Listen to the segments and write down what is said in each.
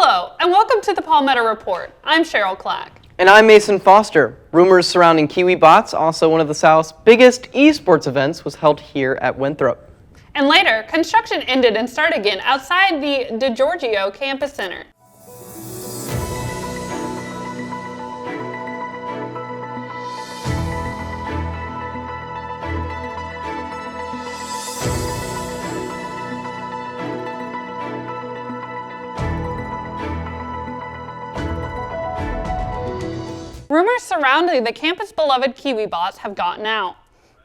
Hello, and welcome to the Palmetto Report. I'm Cheryl Clack. And I'm Mason Foster. Rumors surrounding Kiwibots, also one of the South's biggest esports events, was held here at Winthrop. And later, construction ended and started again outside the DeGiorgio Campus Center. Rumors surrounding the campus-beloved Kiwibots have gotten out.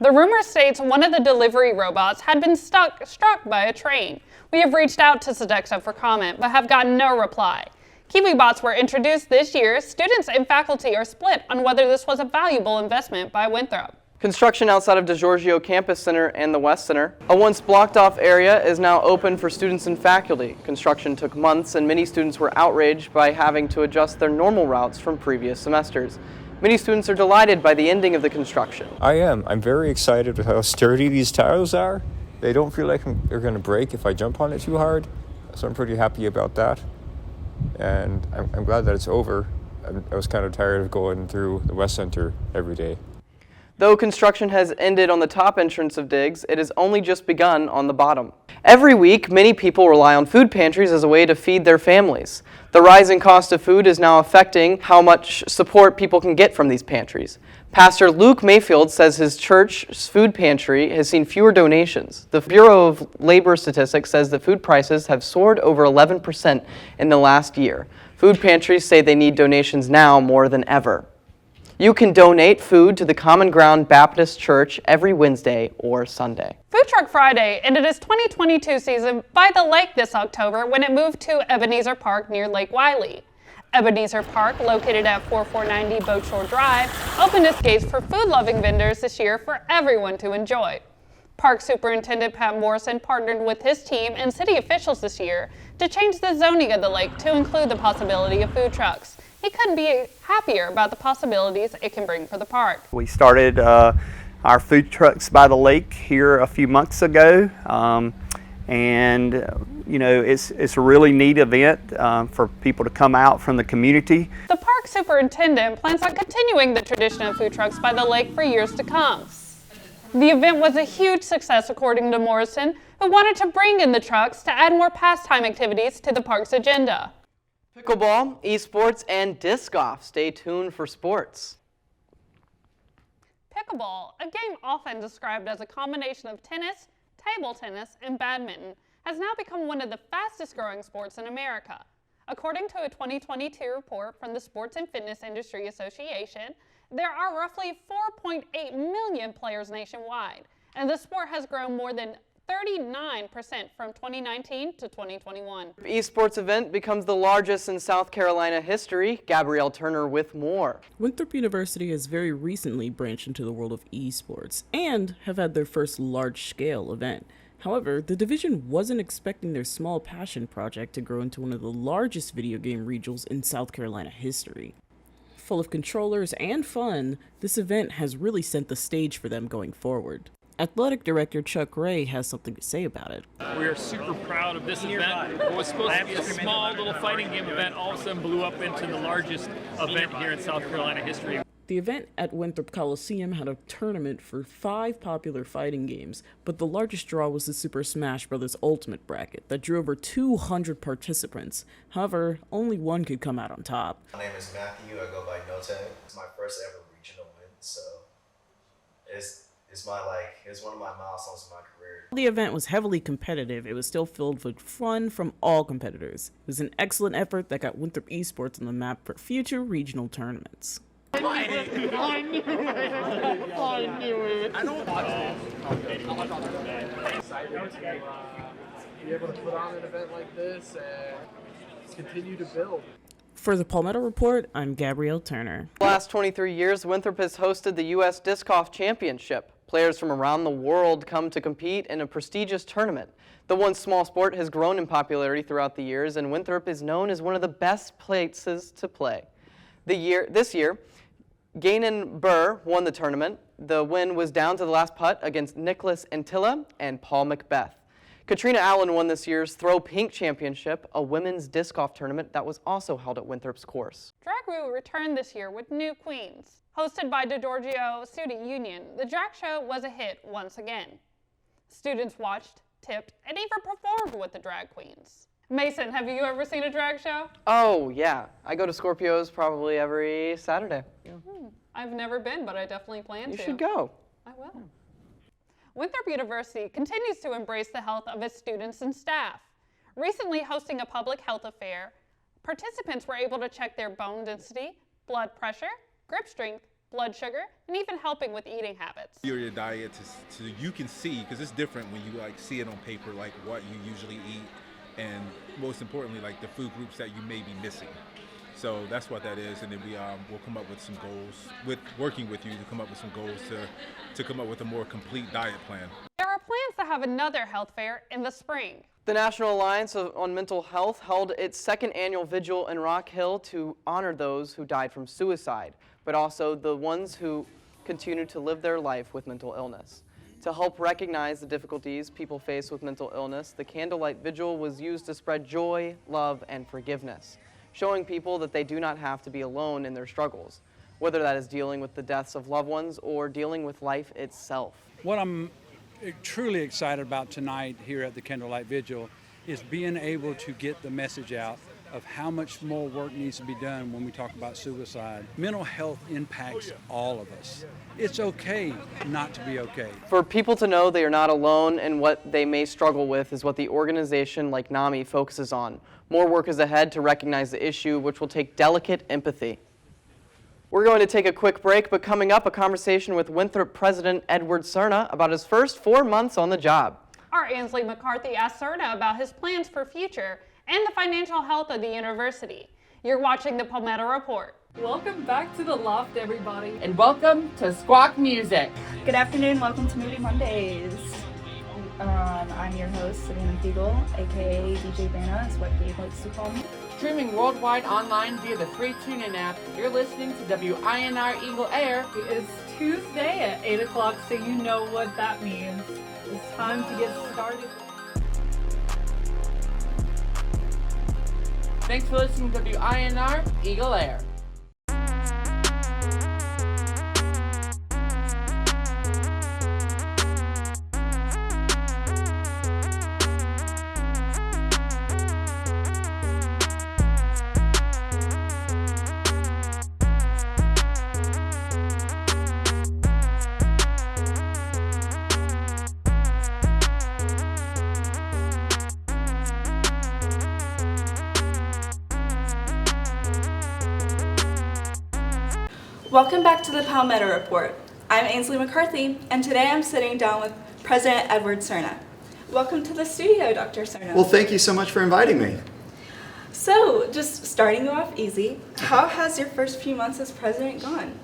The rumor states one of the delivery robots had been struck by a train. We have reached out to Sodexo for comment, but have gotten no reply. Kiwibots were introduced this year. Students and faculty are split on whether this was a valuable investment by Winthrop. Construction outside of DeGiorgio Campus Center and the West Center, a once blocked off area, is now open for students and faculty. Construction took months and many students were outraged by having to adjust their normal routes from previous semesters. Many students are delighted by the ending of the construction. I am. I'm very excited with how sturdy these tiles are. They don't feel like they're going to break if I jump on it too hard, so I'm pretty happy about that. And I'm glad that it's over. I was kind of tired of going through the West Center every day. Though construction has ended on the top entrance of Diggs, it has only just begun on the bottom. Every week, many people rely on food pantries as a way to feed their families. The rising cost of food is now affecting how much support people can get from these pantries. Pastor Luke Mayfield says his church's food pantry has seen fewer donations. The Bureau of Labor Statistics says that food prices have soared over 11% in the last year. Food pantries say they need donations now more than ever. You can donate food to the Common Ground Baptist Church every Wednesday or Sunday. Food Truck Friday ended its 2022 season by the lake this October when it moved to Ebenezer Park near Lake Wylie. Ebenezer Park, located at 4490 Boat Shore Drive, opened its gates for food-loving vendors this year for everyone to enjoy. Park Superintendent Pat Morrison partnered with his team and city officials this year to change the zoning of the lake to include the possibility of food trucks. He couldn't be happier about the possibilities it can bring for the park. We started our food trucks by the lake here a few months ago, and you know, it's a really neat event for people to come out from the community. The park superintendent plans on continuing the tradition of food trucks by the lake for years to come. The event was a huge success according to Morrison, who wanted to bring in the trucks to add more pastime activities to the park's agenda. Pickleball, esports, and disc golf. Stay tuned for sports. Pickleball, a game often described as a combination of tennis, table tennis, and badminton, has now become one of the fastest growing sports in America. According to a 2022 report from the Sports and Fitness Industry Association, there are roughly 4.8 million players nationwide, and the sport has grown more than 39% from 2019 to 2021. Esports event becomes the largest in South Carolina history. Gabrielle Turner with more. Winthrop University has very recently branched into the world of esports and have had their first large-scale event. However, the division wasn't expecting their small passion project to grow into one of the largest video game regionals in South Carolina history. Full of controllers and fun, this event has really set the stage for them going forward. Athletic Director Chuck Ray has something to say about it. We are super proud of this event. What was supposed to be a small little fighting game event all of a sudden blew up into the largest event here in South Carolina history. The event at Winthrop Coliseum had a tournament for 5 popular fighting games, but the largest draw was the Super Smash Bros. Ultimate bracket that drew over 200 participants. However, only one could come out on top. My name is Matthew. I go by Note. It's my first ever regional win, so it's one of my milestones in my career. The event was heavily competitive. It was still filled with fun from all competitors. It was an excellent effort that got Winthrop Esports on the map for future regional tournaments. I knew it. Excited to be able to put on an event like this and continue to build. For the Palmetto Report, I'm Gabrielle Turner. The last 23 years, Winthrop has hosted the U.S. Disc Golf Championship. Players from around the world come to compete in a prestigious tournament. The once small sport has grown in popularity throughout the years, and Winthrop is known as one of the best places to play. This year, Gainan Burr won the tournament. The win was down to the last putt against Nicholas Antilla and Paul Macbeth. Katrina Allen won this year's Throw Pink Championship, a women's disc golf tournament that was also held at Winthrop's course. Drag Roo returned this year with new queens. Hosted by DeGiorgio Student Union, the drag show was a hit once again. Students watched, tipped, and even performed with the drag queens. Mason, have you ever seen a drag show? Oh, yeah. I go to Scorpio's probably every Saturday. Yeah. I've never been, but I definitely plan to. You should go. I will. Winthrop University continues to embrace the health of its students and staff. Recently hosting a public health affair, participants were able to check their bone density, blood pressure, grip strength, blood sugar, and even helping with eating habits. Your diet so you can see, because it's different when you like see it on paper, like what you usually eat, and most importantly, like the food groups that you may be missing. So that's what that is, and then we'll come up with some goals, working with you to come up with some goals to come up with a more complete diet plan. There are plans to have another health fair in the spring. The National Alliance on Mental Health held its second annual vigil in Rock Hill to honor those who died from suicide, but also the ones who continue to live their life with mental illness. To help recognize the difficulties people face with mental illness, the candlelight vigil was used to spread joy, love, and forgiveness, showing people that they do not have to be alone in their struggles, whether that is dealing with the deaths of loved ones or dealing with life itself. What I'm truly excited about tonight here at the Candlelight Vigil is being able to get the message out of how much more work needs to be done when we talk about suicide. Mental health impacts all of us. It's okay not to be okay. For people to know they are not alone in what they may struggle with is what the organization like NAMI focuses on. More work is ahead to recognize the issue, which will take delicate empathy. We're going to take a quick break, but coming up, a conversation with Winthrop President Edward Serna about his first 4 months on the job. Our Ainsley McCarthy asked Serna about his plans for future and the financial health of the university. You're watching the Palmetto Report. Welcome back to the loft, everybody. And welcome to Squawk Music. Good afternoon, welcome to Movie Mondays. I'm your host, Savannah Vogl, aka DJ Vanna, is what Gabe likes to call me. Streaming worldwide online via the free TuneIn app, you're listening to WINR Eagle Air. It is Tuesday at 8 o'clock, so you know what that means. It's time to get started. Thanks for listening to WINR Eagle Air. Welcome back to the Palmetto Report. I'm Ainsley McCarthy, and today I'm sitting down with President Edward Serna. Welcome to the studio, Dr. Serna. Well, thank you so much for inviting me. So, just starting you off easy, how has your first few months as president gone?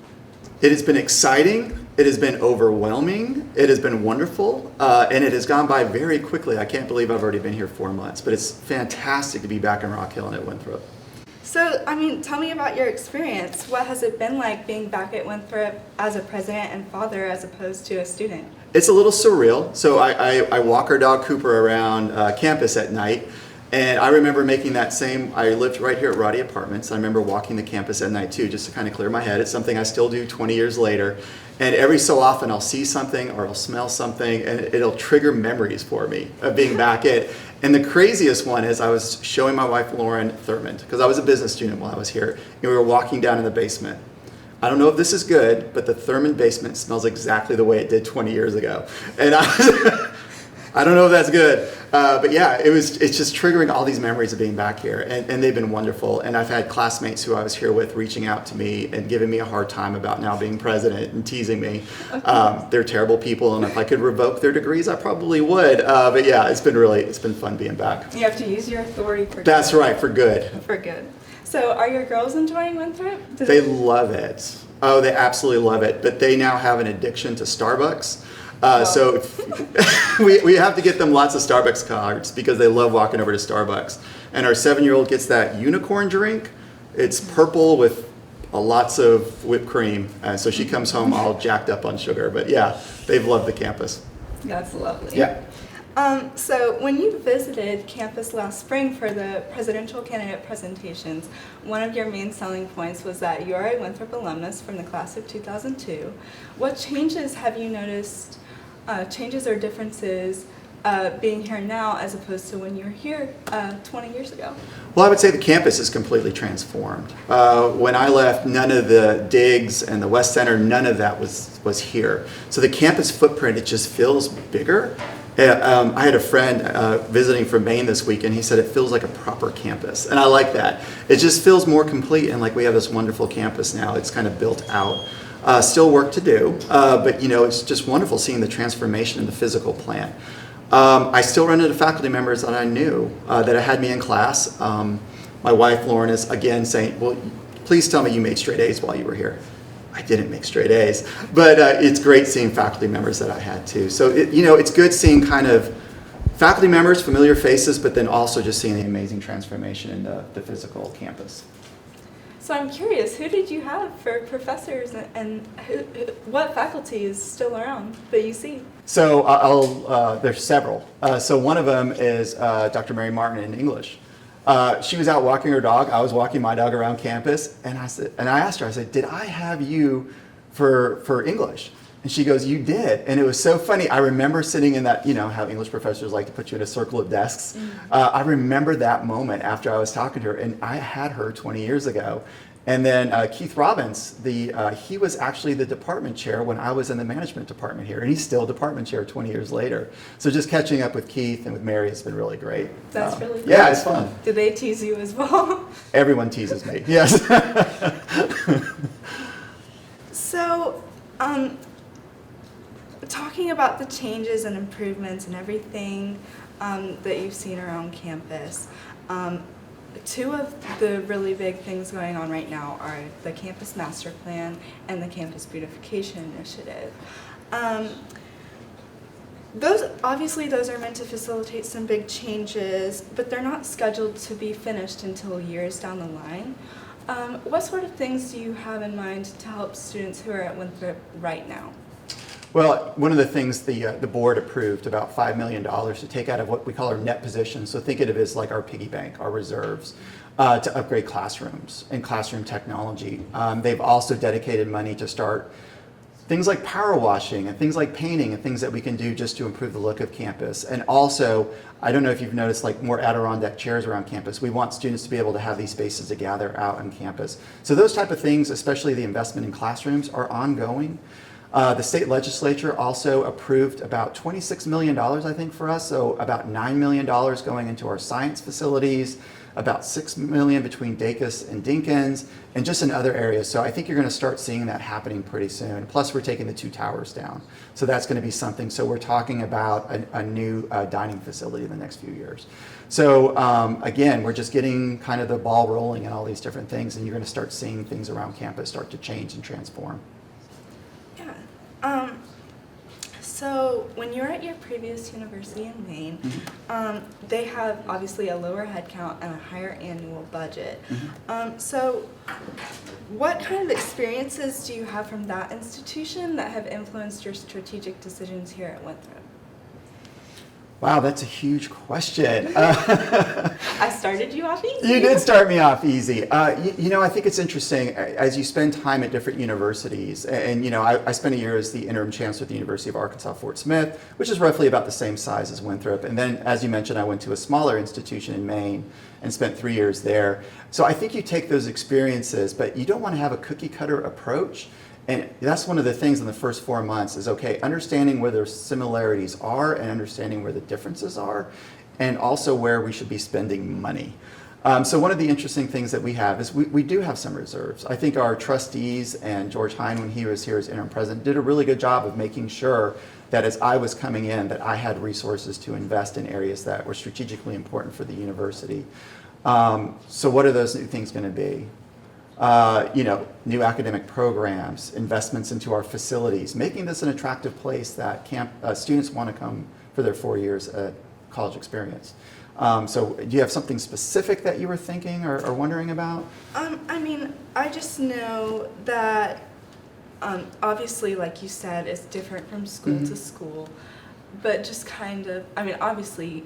It has been exciting, it has been overwhelming, it has been wonderful, and it has gone by very quickly. I can't believe I've already been here 4 months, but it's fantastic to be back in Rock Hill and at Winthrop. So, tell me about your experience. What has it been like being back at Winthrop as a president and father as opposed to a student? It's a little surreal. So I walk our dog Cooper around campus at night, and I remember making that same, I lived right here at Roddy Apartments. I remember walking the campus at night too, just to kind of clear my head. It's something I still do 20 years later. And every so often I'll see something or I'll smell something and it'll trigger memories for me of being back at. And the craziest one is I was showing my wife Lauren Thurmond, because I was a business student while I was here, and we were walking down in the basement. I don't know if this is good, but the Thurmond basement smells exactly the way it did 20 years ago. And I don't know if that's good, but yeah, it's just triggering all these memories of being back here, and they've been wonderful. And I've had classmates who I was here with reaching out to me and giving me a hard time about now being president and teasing me. They're terrible people, and if I could revoke their degrees, I probably would. But yeah, it's been fun being back. You have to use your authority for good. That's right, for good. For good. So are your girls enjoying Winthrop? They love it. Oh, they absolutely love it. But they now have an addiction to Starbucks. So we have to get them lots of Starbucks cards because they love walking over to Starbucks. And our 7-year-old gets that unicorn drink. It's purple with lots of whipped cream. So she comes home all jacked up on sugar. But yeah, they've loved the campus. That's lovely. Yeah. So when you visited campus last spring for the presidential candidate presentations, one of your main selling points was that you are a Winthrop alumnus from the class of 2002. What changes have you noticed, changes or differences being here now as opposed to when you were here 20 years ago? Well, I would say the campus is completely transformed. When I left, none of the digs and the West Center, none of that was here. So the campus footprint, it just feels bigger. I had a friend visiting from Maine this week, and he said it feels like a proper campus, and I like that. It just feels more complete, and like we have this wonderful campus now. It's kind of built out. Still work to do, but it's just wonderful seeing the transformation in the physical plant. I still run into faculty members that I knew that had me in class. My wife, Lauren, is again saying, well, please tell me you made straight A's while you were here. I didn't make straight A's, but it's great seeing faculty members that I had too. So, it's good seeing kind of faculty members, familiar faces, but then also just seeing the amazing transformation in the physical campus. So I'm curious, who did you have for professors and what faculty is still around that you see? So there's several. So one of them is Dr. Mary Martin in English. She was out walking her dog. I was walking my dog around campus, and I asked her, I said, did I have you for English? And she goes, you did. And it was so funny. I remember sitting in that, how English professors like to put you in a circle of desks. I remember that moment after I was talking to her, and I had her 20 years ago. And then Keith Robbins, he was actually the department chair when I was in the management department here, and he's still department chair 20 years later. So just catching up with Keith and with Mary has been really great. That's really cool. Yeah, it's fun. Do they tease you as well? Everyone teases me, yes. So, talking about the changes and improvements and everything that you've seen around campus, two of the really big things going on right now are the campus master plan and the campus beautification initiative. Those are meant to facilitate some big changes, but they're not scheduled to be finished until years down the line. What sort of things do you have in mind to help students who are at Winthrop right now? Well, one of the things the board approved, about $5 million to take out of what we call our net positions. So think of it as like our piggy bank, our reserves, to upgrade classrooms and classroom technology. They've also dedicated money to start things like power washing and things like painting and things that we can do just to improve the look of campus. And also, I don't know if you've noticed, like more Adirondack chairs around campus. We want students to be able to have these spaces to gather out on campus. So those type of things, especially the investment in classrooms, are ongoing. The state legislature also approved about $26 million, I think, for us. So about $9 million going into our science facilities, about $6 million between DACUS and Dinkins, and just in other areas. So I think you're going to start seeing that happening pretty soon. Plus, we're taking the 2 towers down. So that's going to be something. So we're talking about a new dining facility in the next few years. So again, we're just getting kind of the ball rolling and all these different things, and you're going to start seeing things around campus start to change and transform. So when you were at your previous university in Maine, they have obviously a lower headcount and a higher annual budget. So what kind of experiences do you have from that institution that have influenced your strategic decisions here at Winthrop? Wow, that's a huge question. I started you off easy. You did start me off easy. I think it's interesting as you spend time at different universities, and I spent a year as the interim chancellor at the University of Arkansas Fort Smith, which is roughly about the same size as Winthrop. And then, as you mentioned, I went to a smaller institution in Maine and spent 3 years there. So I think you take those experiences, but you don't want to have a cookie cutter approach. And that's one of the things in the first 4 months is, okay, understanding where the similarities are and understanding where the differences are, and also where we should be spending money. So one of the interesting things that we have is we do have some reserves. I think our trustees and George Hine, when he was here as interim president, did a really good job of making sure that as I was coming in, that I had resources to invest in areas that were strategically important for the university. So what are those new things going to be? New academic programs, investments into our facilities, making this an attractive place that students want to come for their 4 years at college experience. So do you have something specific that you were thinking or wondering about? I just know that obviously, like you said, it's different from school to school. but just kind of, I mean, obviously,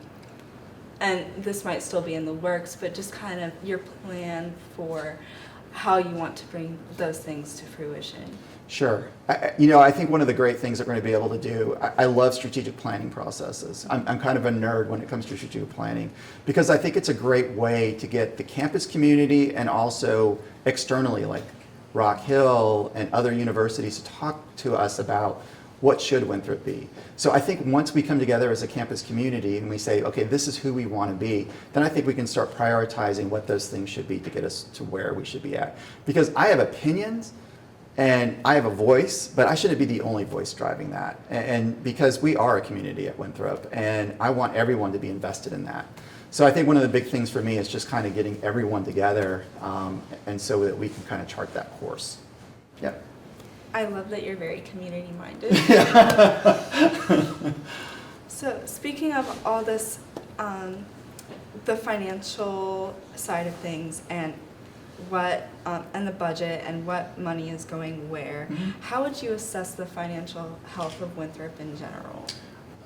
and this might still be in the works, but just kind of your plan for how you want to bring those things to fruition. Sure. I think one of the great things that we're going to be able to do, I love strategic planning processes. I'm kind of a nerd when it comes to strategic planning because I think it's a great way to get the campus community and also externally like Rock Hill and other universities to talk to us about what should Winthrop be. So I think once we come together as a campus community and we say, okay, this is who we want to be, then I think we can start prioritizing what those things should be to get us to where we should be at. Because I have opinions, and I have a voice, but I shouldn't be the only voice driving that. And because we are a community at Winthrop, and I want everyone to be invested in that. So I think one of the big things for me is just kind of getting everyone together, and so that we can kind of chart that course. Yep. I love that you're very community-minded. So speaking of all this, the financial side of things and what and the budget and what money is going where, how would you assess the financial health of Winthrop in general?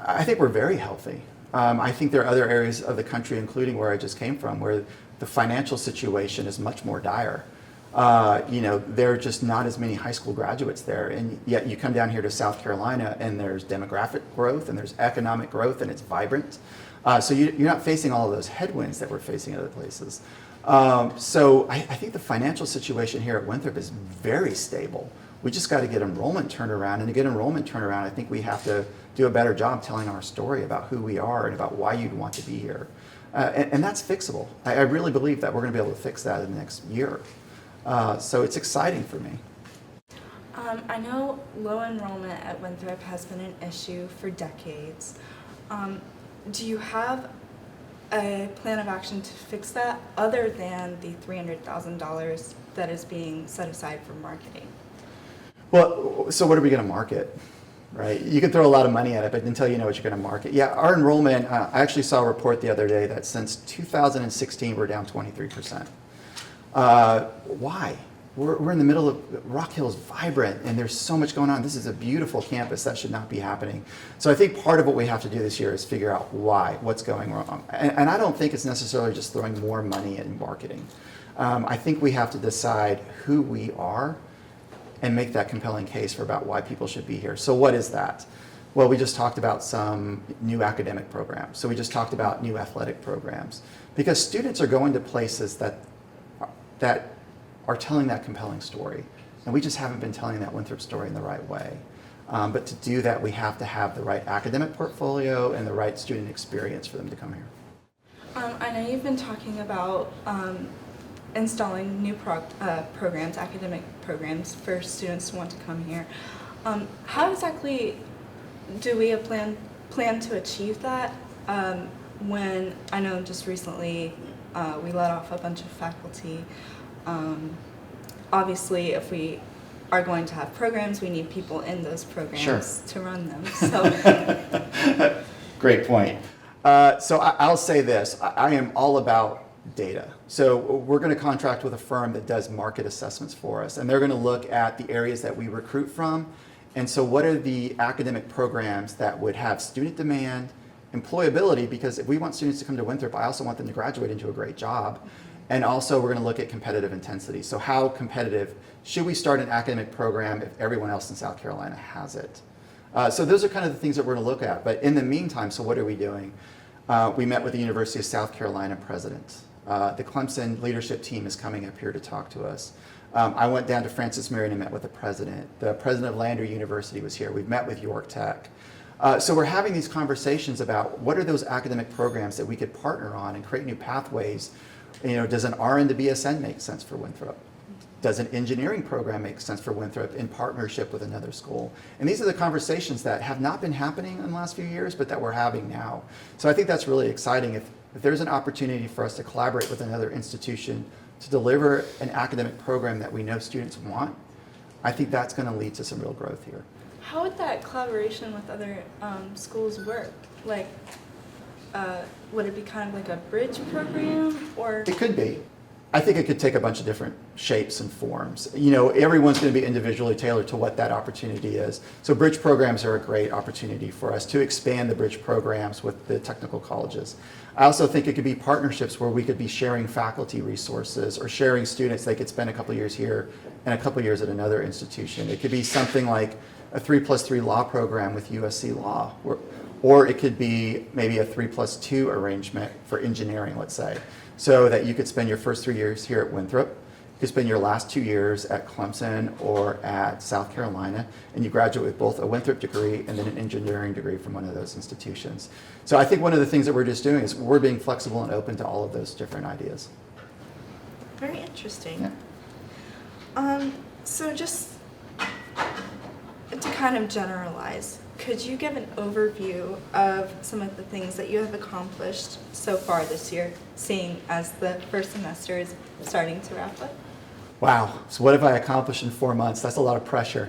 I think we're very healthy. I think there are other areas of the country, including where I just came from, where the financial situation is much more dire. There are just not as many high school graduates there, and yet you come down here to South Carolina and there's demographic growth and there's economic growth and it's vibrant. So you're not facing all of those headwinds that we're facing in other places. So I think the financial situation here at Winthrop is very stable. We just got to get enrollment turned around, and to get enrollment turned around, I think we have to do a better job telling our story about who we are and about why you'd want to be here. And that's fixable. I really believe that we're going to be able to fix that in the next year. So it's exciting for me. I know low enrollment at Winthrop has been an issue for decades. Do you have a plan of action to fix that other than the $300,000 that is being set aside for marketing? Well, so what are we going to market? Right? You can throw a lot of money at it, but until you know what you're going to market. Yeah, our enrollment, I actually saw a report the other day that since 2016 we're down 23%. Why? We're in the middle of, Rock Hill is vibrant and there's so much going on. This is a beautiful campus. That should not be happening. So I think part of what we have to do this year is figure out what's going wrong. And I don't think it's necessarily just throwing more money in marketing. I think we have to decide who we are and make that compelling case for about why people should be here. So what is that? Well, we just talked about some new academic programs. So we just talked about new athletic programs. Because students are going to places that are telling that compelling story. And we just haven't been telling that Winthrop story in the right way. But to do that, we have to have the right academic portfolio and the right student experience for them to come here. I know you've been talking about installing new programs, academic programs for students to want to come here. How exactly do we plan to achieve that when, I know just recently we let off a bunch of faculty. Obviously, if we are going to have programs, we need people in those programs to run them. So. Great point. So I'll say this, I am all about data. So we're going to contract with a firm that does market assessments for us, and they're going to look at the areas that we recruit from. And so what are the academic programs that would have student demand, employability, because if we want students to come to Winthrop, I also want them to graduate into a great job. And also we're going to look at competitive intensity. So how competitive should we start an academic program if everyone else in South Carolina has it? So those are kind of the things that we're going to look at. But in the meantime, so what are we doing? We met with the University of South Carolina president. The Clemson leadership team is coming up here to talk to us. I went down to Francis Marion and met with the president. The president of Lander University was here. We've met with York Tech. So we're having these conversations about what are those academic programs that we could partner on and create new pathways. Does an RN to BSN make sense for Winthrop? Does an engineering program make sense for Winthrop in partnership with another school? And these are the conversations that have not been happening in the last few years, but that we're having now. So I think that's really exciting. If there's an opportunity for us to collaborate with another institution to deliver an academic program that we know students want, I think that's going to lead to some real growth here. How would that collaboration with other schools work? Like, would it be kind of like a bridge program, or? It could be. I think it could take a bunch of different shapes and forms. You know, everyone's going to be individually tailored to what that opportunity is. So bridge programs are a great opportunity for us to expand the bridge programs with the technical colleges. I also think it could be partnerships where we could be sharing faculty resources or sharing students. They could spend a couple years here and a couple years at another institution. It could be something like a 3+3 law program with USC Law, or it could be maybe a 3+2 arrangement for engineering, let's say. So that you could spend your first 3 years here at Winthrop, you could spend your last 2 years at Clemson or at South Carolina, and you graduate with both a Winthrop degree and then an engineering degree from one of those institutions. So I think one of the things that we're just doing is we're being flexible and open to all of those different ideas. Very interesting. Yeah. So just to kind of generalize, could you give an overview of some of the things that you have accomplished so far this year, seeing as the first semester is starting to wrap up? Wow, so what have I accomplished in 4 months? That's a lot of pressure.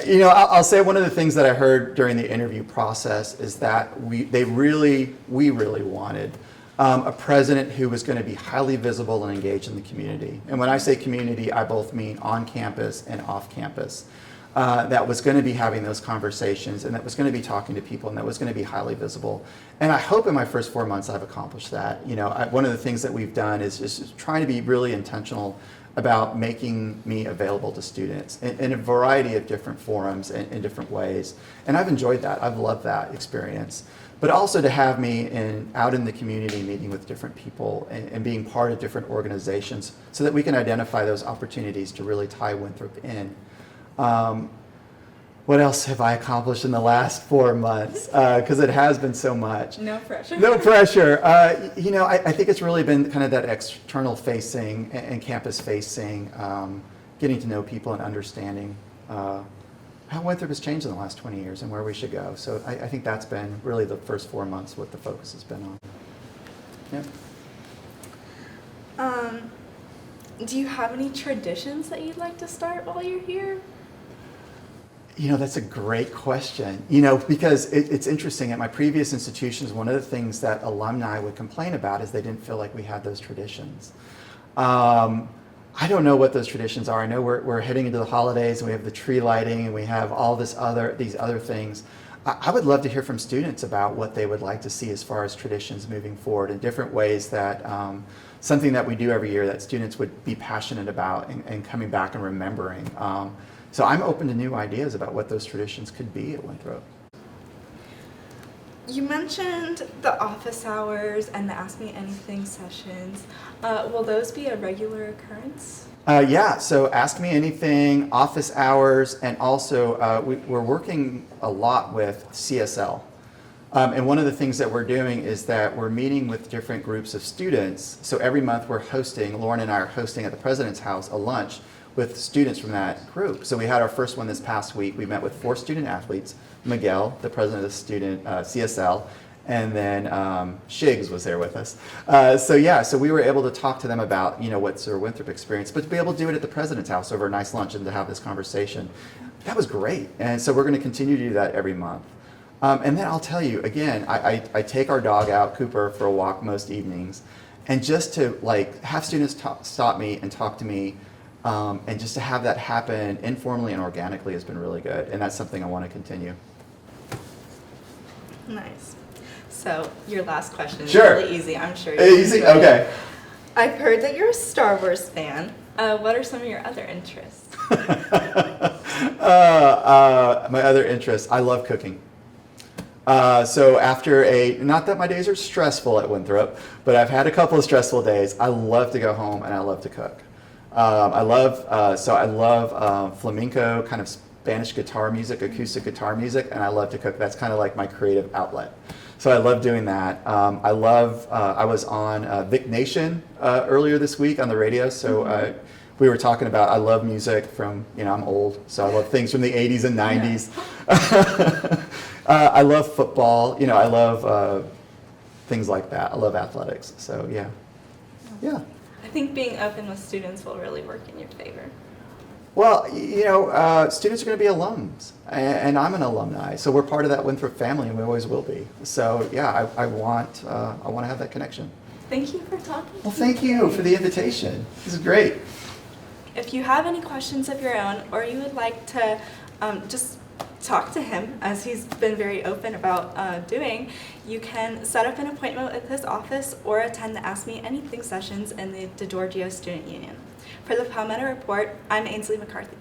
You know, I'll say one of the things that I heard during the interview process is that we really wanted a president who was going to be highly visible and engaged in the community. And when I say community, I both mean on campus and off campus. That was going to be having those conversations and that was going to be talking to people and that was going to be highly visible. And I hope in my first 4 months I've accomplished that. You know, one of the things that we've done is just trying to be really intentional about making me available to students in a variety of different forums and in different ways. And I've enjoyed that. I've loved that experience. But also to have me out in the community meeting with different people and being part of different organizations so that we can identify those opportunities to really tie Winthrop in. What else have I accomplished in the last 4 months? Because it has been so much. No pressure. No pressure. You know, I think it's really been kind of that external facing and campus facing, getting to know people and understanding how Winthrop has changed in the last 20 years and where we should go. So I think that's been really the first 4 months what the focus has been on. Yeah. Do you have any traditions that you'd like to start while you're here? You know, that's a great question. You know, because it's interesting. At my previous institutions, one of the things that alumni would complain about is they didn't feel like we had those traditions. I don't know what those traditions are. I know we're heading into the holidays and we have the tree lighting and we have all these other things. I would love to hear from students about what they would like to see as far as traditions moving forward in different ways that something that we do every year that students would be passionate about and coming back and remembering. So I'm open to new ideas about what those traditions could be at Winthrop. You mentioned the office hours and the Ask Me Anything sessions. Will those be a regular occurrence? Yeah, so Ask Me Anything, office hours, and also we're working a lot with CSL. And one of the things that we're doing is that we're meeting with different groups of students. So every month we're hosting, Lauren and I are hosting at the President's House a lunch with students from that group. So we had our first one this past week. We met with 4 student athletes, Miguel, the president of the student CSL, and then Shigs was there with us. So we were able to talk to them about, you know, what's their Winthrop experience, but to be able to do it at the President's House over a nice lunch and to have this conversation, that was great. And so we're going to continue to do that every month. And then I'll tell you, again, I take our dog out, Cooper, for a walk most evenings, and just to like have students stop me and talk to me, and just to have that happen informally and organically has been really good, and that's something I want to continue. Nice. So your last question is Sure. really easy, I'm sure. Easy? Okay. I've heard that you're a Star Wars fan. What are some of your other interests? My other interests, I love cooking. So after not that my days are stressful at Winthrop, but I've had a couple of stressful days, I love to go home and I love to cook. I love flamenco, kind of Spanish guitar music, acoustic guitar music, and I love to cook. That's kind of like my creative outlet. So I love doing that. I was on Vic Nation earlier this week on the radio, so we were talking about, I love music from, you know, I'm old, so I love things from the 80s and 90s. Yeah. I love football, you know, I love things like that. I love athletics, so yeah. Yeah. I think being open with students will really work in your favor. Well, you know, students are going to be alums, and I'm an alumni, so we're part of that Winthrop family, and we always will be. So yeah, I want to have that connection. Thank you for talking. Well, thank you for the invitation. This is great. If you have any questions of your own, or you would like to just talk to him, as he's been very open about doing, you can set up an appointment with his office or attend the Ask Me Anything sessions in the DeGiorgio Student Union. For the Palmetto Report, I'm Ainsley McCarthy.